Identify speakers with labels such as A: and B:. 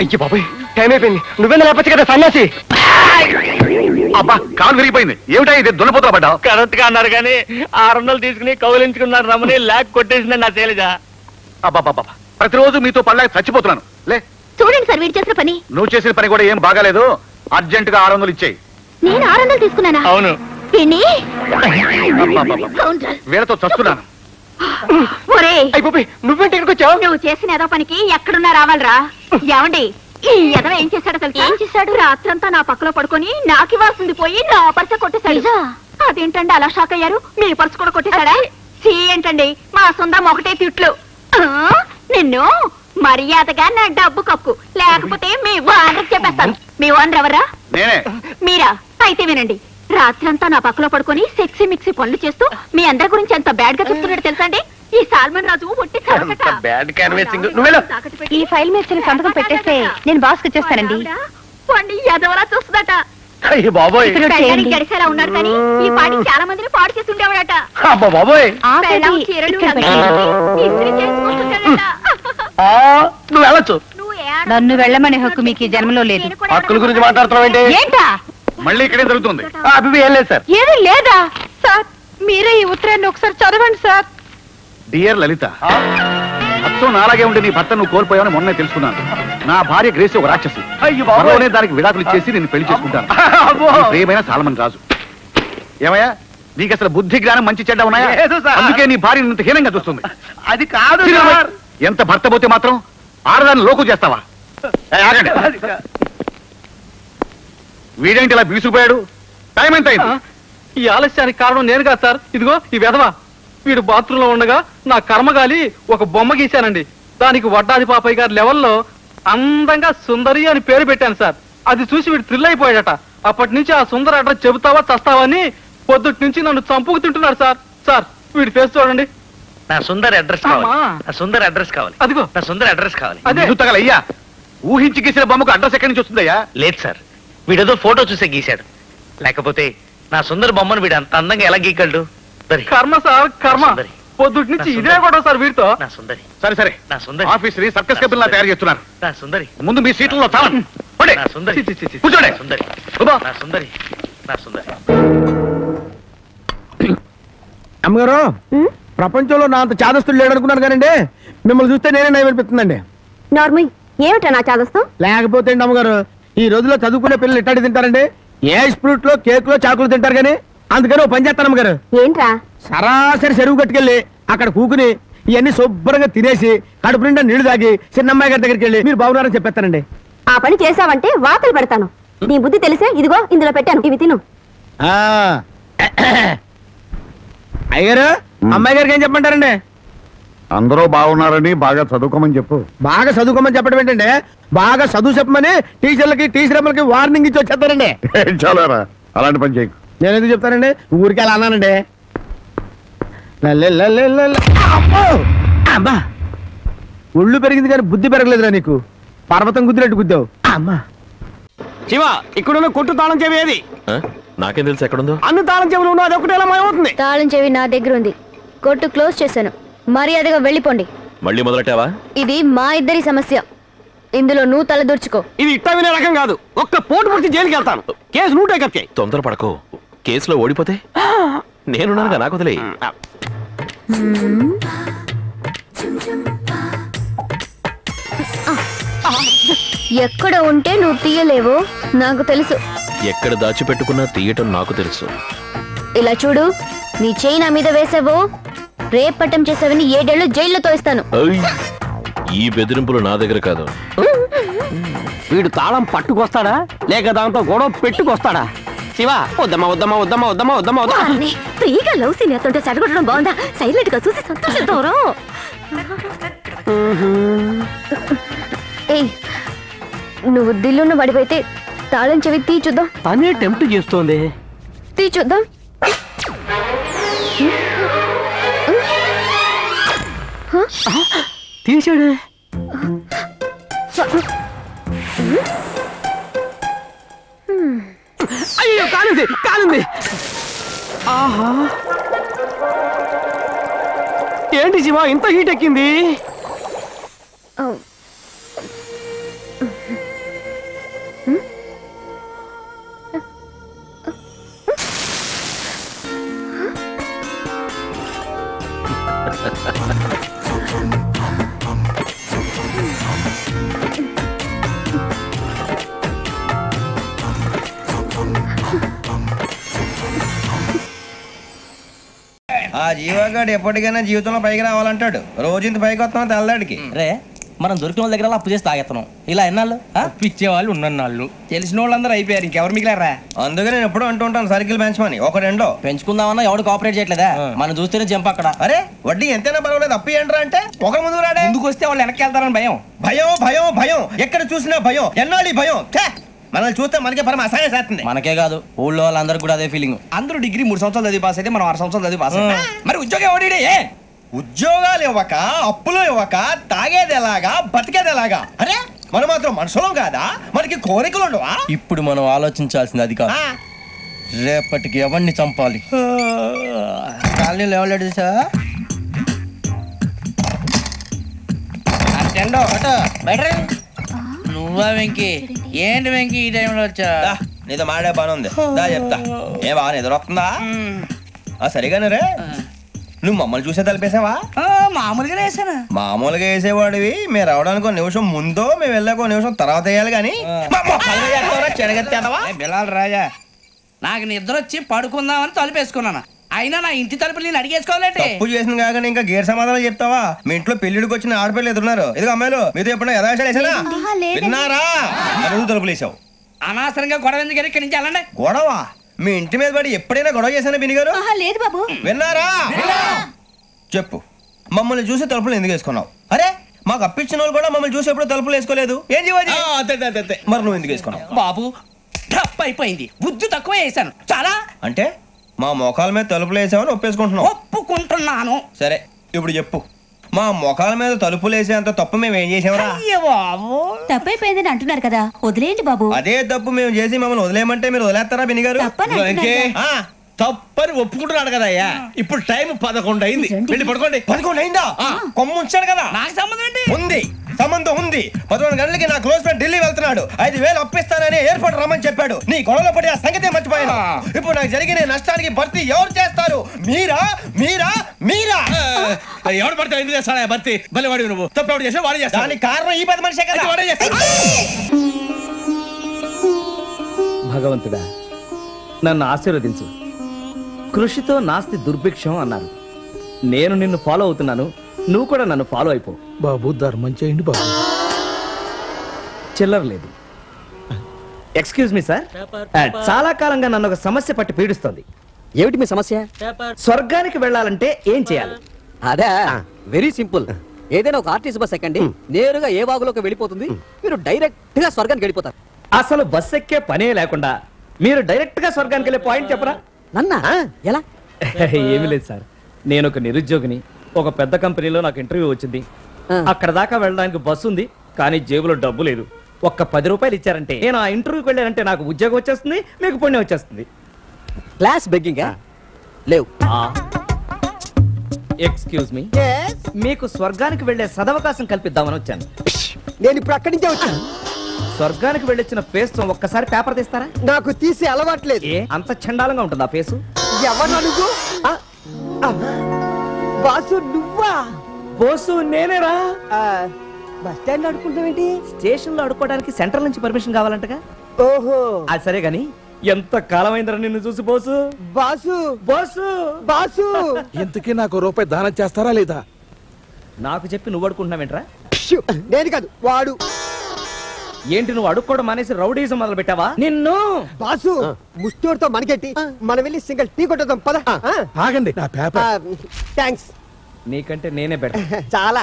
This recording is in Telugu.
A: అయ్యి బాబాయ్ టైం అయిపోయింది. నువ్వేనా లేపచ్చు కదా సన్యాసి.
B: అబ్బా కాలు విరిగిపోయింది. ఏమిటా ఇది దున్నపోతా పడ్డావు?
C: కరెక్ట్ గా అన్నారు కానీ 600 తీసుకుని కౌలించుకున్నారు రమ్మని లాక్ కొట్టేసిందండి నా శైలజ.
B: అబ్బా ప్రతిరోజు మీతో పడలేక చచ్చిపోతున్నాను. లే
D: చూడండి సార్ వీడు చేసిన పని.
B: నువ్వు చేసిన పని కూడా ఏం బాగాలేదు. అర్జెంట్ గా 600 ఇచ్చేయి.
D: నేను 600 తీసుకున్నానా?
C: అవును.
B: వీళ్ళతో చస్తున్నాను.
A: నువ్వేంటి ఇక్కడికి వచ్చావు?
D: నువ్వు చేసిన ఏదో పనికి ఎక్కడున్నా రావాలరా. ఏమండి ఈ ఎదవ ఏం చేశాడు అసలు? ఏం చేశాడు? రాత్రంతా నా పక్కలో పడుకొని నాకు ఇవ్వాల్సింది పోయి నా పర్స కొట్టేశాడు. అదేంటండి అలా షాక్ అయ్యారు? మీ పర్సు కూడా కొట్టేశాడా? ఏంటండి మా సొంతం ఒకటే తిట్లు. నిన్ను మర్యాదగా నా డబ్బు కక్కు, లేకపోతే మీ ఓనర్ చెప్పేస్తాను. మీ ఓనర్ ఎవరా? మీరా? అయితే వినండి. రాత్రంతా నా పక్కలో పడుకొని సెక్సీ మిక్సీ పనులు చేస్తూ మీ అందరి గురించి ఎంత బ్యాడ్ గా చెప్తున్నాడు తెలుసండి. ఈ సాల్మన్ రాజు ఒట్టి
E: ఈ ఫైల్ మీద సంతకం పెట్టేస్తే నేను బాస్ కి ఇచ్చేస్తానండి.
D: ఎదవలా చూస్తుందట. గడిసేలా ఉన్నాడు కానీ ఈ పాటి చాలా మందిని పాడు చేసి ఉండేవాడట.
E: నన్ను వెళ్ళమనే హక్కు మీకు ఈ జన్మలో లేదు.
A: హక్కుల గురించి మాట్లాడుతున్నావు
E: ఏంటా?
B: మళ్ళీ ఇక్కడే జరుగుతుంది.
A: ఏం లేదు సార్.
E: ఏమీ లేదా సార్? మీరే ఈ ఉత్తరాన్ని ఒకసారి చదవండి సార్.
B: డియర్ లలిత, అచ్చం నాలాగే ఉండి నీ భర్త నువ్వు కోల్పోయావని మొన్నే తెలుసుకున్నాను. నా భార్య గ్రేసి ఒక రాక్షసి. త్వరలోనే దానికి విడాకులు ఇచ్చేసి నేను పెళ్లి చేసుకుంటాను. ప్రియమైన సాల్మన్ రాజు. ఏమయ్యా నీకు అసలు బుద్ధి జ్ఞానం మంచి చెడ్డ ఉన్నాయా? అందుకే నీ భార్య ఇంత హీనంగా చూస్తుంది.
A: అది కాదు.
B: ఎంత భర్త పోతే మాత్రం ఆడదాన్ని లోకు చేస్తావా? ఆగండి. వీడేంటి ఇలా బీసుకుపోయాడు? టైం ఎంత అయింది?
C: ఈ ఆలస్యానికి కారణం నేను కాదు సార్. ఇదిగో ఈ వెధవ. వీడు బాత్రూమ్ లో ఉండగా నా కర్మగాలి ఒక బొమ్మ గీశానండి. దానికి వడ్డాది పాపయ్య గారి లెవెల్లో అందంగా సుందరి అని పేరు పెట్టాను సార్. అది చూసి వీడు థ్రిల్ అయిపోయాడట. అప్పటి నుంచి ఆ సుందర అడ్రస్ చెబుతావా చస్తావా అని పొద్దుటి నుంచి నన్ను చంపుకు తింటున్నాడు సార్. సార్ వీడి ఫేస్ చూడండి.
F: నా సుందర అడ్రస్ కావాలి. నా సుందర అడ్రస్ కావాలి.
C: అదిగో
F: నా సుందర అడ్రస్ కావాలి.
B: అయ్యా ఊహించి గీసిన బొమ్మకు అడ్రస్ ఎక్కడి నుంచి వస్తుందయ్యా?
F: లేదు సార్, వీడేదో ఫోటో చూసే గీశాడు. లేకపోతే నా సుందర బొమ్మను వీడు అంత అందంగా ఎలా గీకల్డు?
C: కర్మ సార్ కర్మ. పొద్దుటి నుంచి ఇదే కూడా సార్ వీడితో.
F: నా సుందరి.
B: సరే
F: నా సుందరి
B: ఆఫీస్ ని సర్కస్ కేబుల్ లా తయారు చేస్తున్నారు.
F: నా సుందరి
B: ముందు మీ సీట్లలో చావండి.
F: నా సుందరి
B: కూర్చోండి.
F: సుందరి నా సుందరి నా సుందరి.
A: అమ్మగారు, ప్రపంచంలో నా అంత చాదస్తుడు లేడనుకున్నాను కానండి మిమ్మల్ని చూస్తే నేనే నయం అనిపిస్తుందండి.
D: నార్మల్ ఏమిటా నా చాదస్తం?
A: లేకపోతే అండి అమ్మగారు, ఈ రోజుల్లో చదువుకునే పిల్లలు ఇట్టాడి తింటారండి. ఏ ఫ్రూట్ లో కేక్ లో చాకులు తింటారు కానీ. అందుకని ఓ పని చేస్తాను అమ్మగారు.
D: ఏంట్రా?
A: సరాసరి చెరువు కట్టుకెళ్ళి అక్కడ కూకుని ఇవన్నీ శుభ్రంగా తినేసి కడుపు నిండా నీళ్లు తాగి చిన్నమ్మాయి గారి దగ్గరికి వెళ్ళి మీరు బాగున్నారని చెప్పేస్తానండి.
D: ఆ పని చేసావంటే వాతలు పెడతాను. నీ బుద్ధి తెలిసే ఇదిగో ఇందులో పెట్టాను, ఇవి తిను.
A: అయ్యారు అమ్మాయి గారికి ఏం చెప్పమంటారండి?
B: అందరూ బాగున్నారని బాగా చదువుకోమని చెప్పు.
A: బాగా చదువుకోమని చెప్పడం ఏంటంటే బాగా చదువు చెప్పమని టీచర్లకి టీచర్లకి వార్నింగ్ ఇచ్చి వచ్చేస్తారండి.
B: చాలారా అలాంటి పని చేయకు.
A: నేను ఎందుకు చెప్తానండి, ఊరికి అలా అన్నానండి. అమ్మా ఒళ్ళు పెరిగింది కానీ బుద్ధి పెరగలేదురా నీకు. పర్వతం గుద్దినట్టు గుద్దావు. అమ్మా శివ, ఇక్కడున్న కొట్టు తాళం చెవి ఏది?
G: నాకేం తెలుసు ఎక్కడుందో.
A: అన్ని తాళం చెవులు ఉన్నా అది ఒకటి ఎలా మాయమవుతుంది?
D: తాళం చెవి నా దగ్గర ఉంది. కొట్టు క్లోజ్ చేశాను. మర్యాదగా వెళ్ళిపోండి.
G: మళ్ళీ మొదలెట్టావా?
D: ఇది మా ఇద్దరి సమస్య. ఇందులో నువ్వు తలదూర్చుకో.
A: ఇది ఇట్టా వినే రకం కాదు. ఒక్క పోటు పుడిచి జైలుకి వెళ్తాను. కేసు నువ్వు టేకప్ చేయి.
G: తొందర పడకు. కేసులో ఓడిపోతే నేనున్నానుగా, నాకు వదిలే.
D: ఎక్కడ ఉంటే నువ్వు తీయలేవో నాకు తెలుసు.
G: ఎక్కడ దాచిపెట్టుకున్నా తీయటం నాకు తెలుసు.
D: ఇలా చూడు, నీ చేయి నా మీద వేసావో రేపట్టం చేసావని 7 ఏళ్ళు జైల్లో తోయిస్తాను.
G: ఈ బెదిరింపులు నా దగ్గర కాదు.
A: వీడు తాళం పట్టుకొస్తాడా లేక దాంతో గొడవ పెట్టుకొస్తాడా? శివ, వద్దమ్మా వద్దమ్మా వద్దమ్మా వద్దమ్మా వద్దమ్మా వద్దా.
D: ఫ్రీగా లవ్ సీన్ ఎత్తుంటే చెడగొట్టడం బాగుందా? సైలెంట్ గా చూసి సంతోషిద్దాం. ఏయ్, నువ్వు దిల్లున్న పడిపోతే తాళం చెవి తీ చూద్దాం.
A: తనే టెంప్ట్ చేస్తోంది.
D: తీ చూద్దాం.
A: తీసాడే. అయ్యో కాలింది కాలింది. ఆహా, ఏంటి శివ ఇంత హీట్ ఎక్కింది?
H: ఆ జీవగాడు ఎప్పటికైనా జీవితంలో పైకి రావాలంటాడు. రోజు ఇంత పైకి వస్తాం తెల్లడికి.
I: రే మనం దొరికిన వాళ్ళ దగ్గర అప్పు చేసి తాగెత్తనం. ఇలా ఎన్నాళ్ళు ఇచ్చే వాళ్ళు ఉన్నన్నాళ్ళు తెలిసిన వాళ్ళందరూ అయిపోయారు. ఇంకెవరు మిగిలారా?
H: అందుకే నేను ఎప్పుడూ అంటూ ఉంటాను సర్కిల్ పెంచమని. ఒక రెండో
I: పెంచుకుందామన్నా ఎవడు కోఆపరేట్ చేయట్లేదా? మనం చూస్తేనే జంప్ అక్కడ.
H: అరే వడ్డీ ఎంతైనా పర్వాలేదు అప్పు ఏంట్రా అంటే ఒక ముందు రాడే.
I: ముందుకు వస్తే వాళ్ళు వెనక్కి వెళ్తారని భయం.
H: భయం భయం భయం ఎక్కడ చూసినా భయం. ఎన్నాళ్ళు ఈ భయం? మనల్ని చూస్తే మనకే పరమ అసహాయం చేస్తుంది.
I: మనకే కాదు ఊళ్ళో వాళ్ళందరూ కూడా అదే ఫీలింగ్. అందరూ డిగ్రీ 3 సంవత్సరాలు చదివి పాస్ అయితే మనం 6 సంవత్సరాలు చదివి పాస్. మరి ఉద్యోగం ఎవడి?
H: ఉద్యోగాలు ఇవ్వక అప్పులు ఇవ్వక తాగేది ఎలాగా బతికేది ఎలాగా? అరే మనం మాత్రం మనుషులం కాదా? మనకి కోరికలు ఉండవా?
I: ఇప్పుడు మనం ఆలోచించాల్సింది అది కాదు, రేపటికి ఎవరిని చంపాలి. కాలనీలో ఎవరు సార్? నువ్వా వెంకీ? ఏంటి వెంకీ ఈ టైంలో వచ్చా?
H: నీతో మాడే పని ఉంది దా చెప్తా. ఏ బాగా నిద్రొస్తుందా? సరిగానే రే నువ్వు మమ్మల్ని చూసే తలిపేసావా?
I: మామూలుగా వేసానా?
H: మామూలుగా వేసేవాడివి. మేము రావడానికి 1 నిమిషం ముందో మేము వెళ్ళాక 1 నిమిషం తర్వాత వేయాలి కానీ
I: బిలాల్ రాజా, నాకు నిద్ర వచ్చి పడుకుందామని తలుపేసుకున్నాను. అయినా నా ఇంటి తలుపులు నేను అడిగేసుకోవాలంటే
H: తప్పు చేసిన కాక ఇంకా గేర్ సమాధానం చెప్తావా? మీ ఇంట్లో పెళ్లిడికి వచ్చిన ఆడపిల్లలు ఎదురున్నారు. ఇదిగో అమ్మాయిలు మీతో ఎప్పుడైనా యథాశాలు వేసానా? విన్నారా? అడుగు తలుపులు వేసావు.
I: అనవసరంగా గొడవ ఎందుకు ఇక్కడి నుంచి వెళ్ళండి.
H: గొడవ? మీ ఇంటి మీద పడి ఎప్పుడైనా గొడవ చేశానా బిని గారు?
E: లేదు బాబు.
H: విన్నారా? చెప్పు, మమ్మల్ని చూసి తలుపులు ఎందుకు వేసుకున్నావు? అరే మాకు అప్పించిన వాళ్ళు కూడా మమ్మల్ని చూసి ఎప్పుడు తలుపులు వేసుకోలేదు. ఏం చేయాలి? మరి నువ్వు ఎందుకు వేసుకున్నావు?
I: బాబు టప్ అయిపోయింది, బుద్ధి తక్కువ వేసాను చాలా.
H: అంటే మా మొఖాల మీద తలుపులు వేసామని ఒప్పేసుకుంటున్నావు?
I: ఒప్పుకుంటున్నాను.
H: సరే ఇప్పుడు చెప్పు, మా మొఖాల మీద తలుపులు వేసేంత తప్పు మేము ఏం చేసామరా?
E: తప్పైపోయిందని అంటున్నారు కదా, వదిలేయండి బాబు.
H: అదే తప్పు మేము చేసి మమ్మల్ని వదిలేయమంటే మీరు వదిలేస్తారా బిని గారు?
A: తప్పని ఒప్పుకుంటున్నాడు కదా అయ్యా. ఇప్పుడు టైం 11 అయింది, వెళ్ళి పడుకోండి.
H: 11 అయిందా? కొమ్ము ఉంచాడు కదా.
I: నాకు సంబంధం ఏంటి?
H: ఉంది, సంబంధం ఉంది. 11 గంటలకి నా క్లోజ్ ఫ్రెండ్ ఢిల్లీ వెళ్తున్నాడు. 5,000 అప్పిస్తానని ఎయిర్పోర్ట్ రమ్మని చెప్పాడు. నీ గొడవలో పడి ఆ సంగతి మర్చిపోయాను. ఇప్పుడు నాకు జరిగిన నష్టానికి భర్తీ ఎవరు చేస్తారు? మీరా మీరా మీరా?
A: ఎవడు పడితే ఎందుకు చేస్తాడా భర్తీ? భలే వాడి నువ్వు తప్పు ఎవడు చేసా వాడే చేస్తా.
H: దానికి కారణం ఈ 10 మనిషే కదా.
A: వాడే చేస్తా.
C: భగవంతుడా నన్ను ఆశీర్వదించు. కృషితో నాస్తి దుర్భిక్షం అన్నారు. నేను నిన్ను ఫాలో అవుతున్నాను, నువ్వు కూడా నన్ను ఫాలో అయిపో.
A: బాబు ధర్మం చేయండి బాబు.
C: చిల్లర లేదు. ఎక్స్క్యూజ్ మీ సార్, చాలా కాలంగా నన్ను ఒక సమస్య పట్టి పీడిస్తోంది.
J: ఏమిటి మీ సమస్య?
C: స్వర్గానికి వెళ్ళాలంటే ఏం చేయాలి?
J: అదే వెరీ సింపుల్. ఏదైనా ఒక ఆర్టీసీ బస్ ఎక్కండి, నేరుగా ఏ వాగులోకి వెళ్ళిపోతుంది. మీరు డైరెక్ట్ గా స్వర్గానికి వెళ్ళిపోతారు.
C: అసలు బస్ ఎక్కే పనే లేకుండా మీరు డైరెక్ట్ గా స్వర్గానికి వెళ్ళే పాయింట్ చెప్పరా?
J: నన్నా ఎలా?
C: ఏమీ లేదు సార్, నేను ఒక నిరుద్యోగిని. ఒక పెద్ద కంపెనీలో నాకు ఇంటర్వ్యూ వచ్చింది. అక్కడ దాకా వెళ్ళడానికి బస్సు ఉంది, కానీ జేబులో డబ్బు లేదు. ఒక్క 10 రూపాయలు ఇచ్చారంటే నేను ఆ ఇంటర్వ్యూకి వెళ్ళానంటే నాకు ఉద్యోగం వచ్చేస్తుంది, మీకు పుణ్యం వచ్చేస్తుంది.
J: క్లాస్ బెగ్గింగ్ లేవు.
C: ఎక్స్క్యూజ్ మీ, మీకు స్వర్గానికి వెళ్లే సదవకాశం కల్పిద్దామని వచ్చాను.
J: నేను ఇప్పుడు అక్కడి నుంచే వచ్చాను.
C: స్వర్గానికి వెళ్ళొచ్చిన ఫేస్ ఒక్కసారి పేపర్ తీస్తారా?
J: నాకు తీసి అలవాట్లేదు.
C: అంత చండాలంగా ఉంటుంది ఆ ఫేసు.
J: ఎవరు? బాసు నువ్వా?
C: బోసు నేనేరా.
J: బస్ స్టాండ్ లో అడుకుంటావేంటి?
C: స్టేషన్ లో అడుకోవడానికి సెంట్రల్ నుంచి పర్మిషన్ కావాలంటగా.
J: ఓహో
C: అది సరే గాని ఎంత కాలమైందిరా నిన్ను చూసి బోసు.
J: బాసు
C: బోసు
J: బాసు
A: ఇంతకీ నాకు రూపాయి దానం చేస్తారా లేదా?
C: నాకు చెప్పి నువ్వు అడుకుంటున్నావేంట్రా?
J: నేను కాదు వాడు.
C: ఏంటి నువ్వు అడుక్కోవడం మానేసి రౌడీజం మొదలు పెట్టావా? నిన్ను
J: బాసు ముష్టోడితో మనకెట్టి, మనం వెళ్ళి సింగిల్ టీ కొట్టేద్దాం పద.
A: ఆగండి, నా పేపర్.
J: థ్యాంక్స్.
C: నీకంటే నేనే బెటర్.
J: చాలా